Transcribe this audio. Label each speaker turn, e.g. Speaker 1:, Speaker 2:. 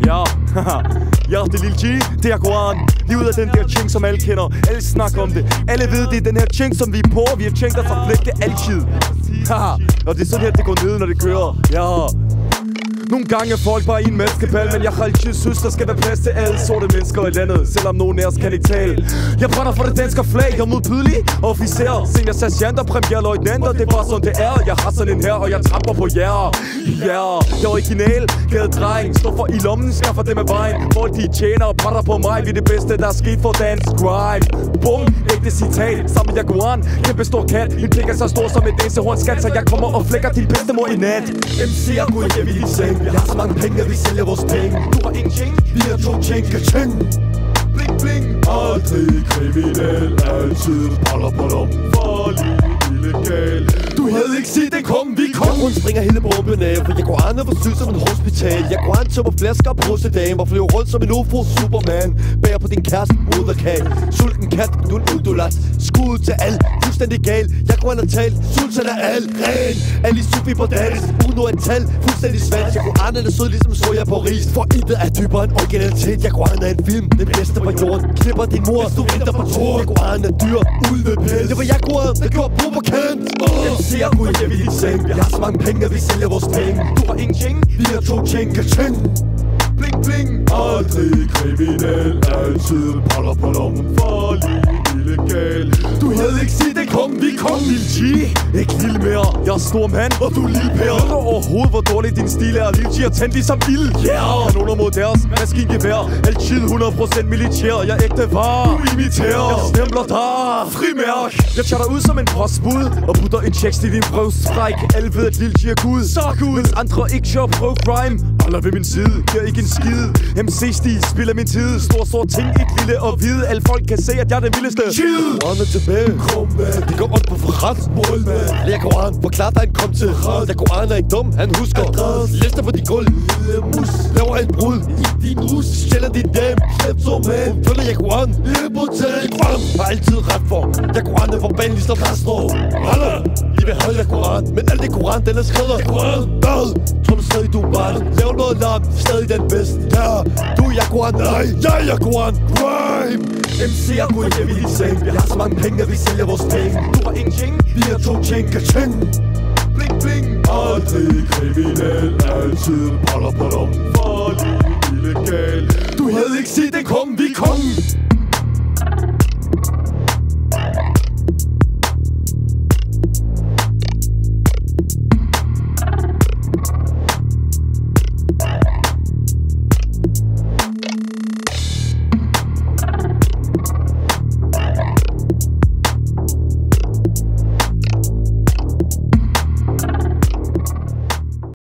Speaker 1: Ja, ja, det er Lil G, det er Goran. Livet er den der ting, som alle kender. Alle snakker om det. Alle ved, det er den her ting, som vi er på. Vi har tænkt os at flække det altid. Haha, og det er sådan her, det går ned, når det kører. Ja. Nogle gange er folk bare i en maskepal, men jeg har altid synes, der skal være plads til alle sorte mennesker i landet, selvom nogen af os kan ikke tale. Jeg brænder for det danske flag, jeg er modbydelig officer, senior sergeant og premierløjtnant, det er bare sådan det er. Jeg har sådan en her, og jeg tramper på jer. Ja, jeg er original, gadedreng, står for i lommen, skaffer det med vejen. Folk de tjener og brænder på mig, vi er det bedste, der er sket for dansk crime. Bum, ægte citat, sammen med Jaguaren, kæmpe stor kat. Min pik er så stor som et næsehorn skat, så jeg kommer og flækker din bedstemor i nat. MC'er går hjem i din seng. Jeg har så mange penge, at vi sælger vores penge. Du har ingenting, vi har to ting, ka-ching. Bling bling. Aldrig kriminel, altid boller på lommen. Farlig, illegal. Du havde ikke set det komme, vi kom.
Speaker 2: Hun springer hele bomben af, for jeg går an og var syg som en hospital. Jeg går an tømmer flasker og brussedame og flyver rundt som en UFO Superman. Bærer på din kæreste moderkage. Sulten kat, du er en udulat. Skud til alt, fuldstændig gal. Jeg går an og tal, sulten er alt ren. Ali Sufi på dans, uno et tal, fuldstændig svandt. Jeg går an og sød ligesom soja på ris. For intet er dybere end originalitet. Jeg går an af en film, den bedste på jorden. Klipper din mor, hvis du venter på tårn. Jeg går an af dyr, ulvepæl. Det var jeg går an, der gjorde Bubber kendt. MC'er går hjem i din seng. Jeg har så mange penge, at vi sælger vores penge. Du har ingenting, vi har to ting, ka-ching. Bling bling. Aldrig kriminel, altid boller på lommen. Farlig, illegal. Du havde ikke set det komme, vi kom. Lil G, ikke lille mere. Jeg er stor mand, og du er lille pære. Ved du overhovedet, hvor dårlig din stil er? Lil G er tændt ligesom ild. Yeah! Kanoner mod deres maskingevær. Altid 100% militær. Jeg er ægte var. Du imiterer. Jeg stempler dig. Frimærk. Jeg tager dig ud som en postbud og putter en checks i din brøvstræk. Alle ved, at Lil G er Gud. Så Gud. Mens andre ikke kør pro crime. Alle ved min side. Giver ikke en skid. MC-stil spiller min tid. Stor ting, ikke lille og hvide. Alle folk kan se, at jeg er den vildeste. Chill. Goran er tilbage. Kom med. Vi går op på forret. Mål med. Jeg går an. Forklar dig en kom til ret. Jeg går an er ikke dum. Han husker. Lister på din gulv. Lille mus. Laver en brud. I din rus. Stjæler din dame. Slip så med. Følger jeg går an. Lille brutal. Har altid ret for. Jeg går an er for banen ligesom Castro. Holla. I vil holde jeg går an. Men alt det Goran, den er skrevet. Jeg går an. Hvad? Tror du stadig du er barn? Laver noget larm. Stadig den bedste. Ja. Du er Goran. Nej. Jeg er Goran. Crime. MC'er går hjem i din seng. Jeg har så mange penge, at vi sælger vores penge. Du har ingenting, vi har to ting, ka-ching. Bling bling. Aldrig kriminel, altid boller på lommen.